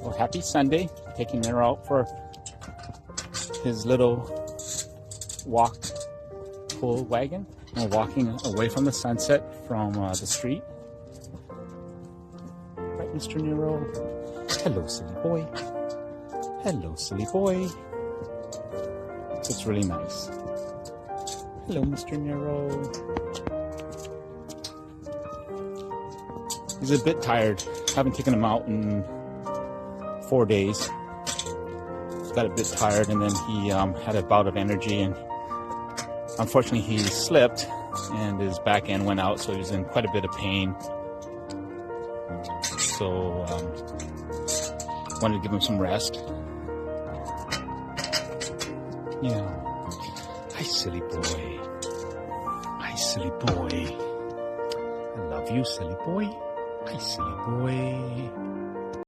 Well, happy Sunday. Taking Nero out for his little walk pull wagon. We're walking away from the sunset from the street. Right, Mr. Nero? Hello, silly boy. Hello, silly boy. It's really nice. Hello, Mr. Nero. He's a bit tired. Haven't taken him out in 4 days. Got a bit tired, and then he had a bout of energy, and unfortunately he slipped and his back end went out, so he was in quite a bit of pain. So wanted to give him some rest. Yeah. Hi, silly boy. Hi, silly boy. I love you, silly boy. Hi, silly boy.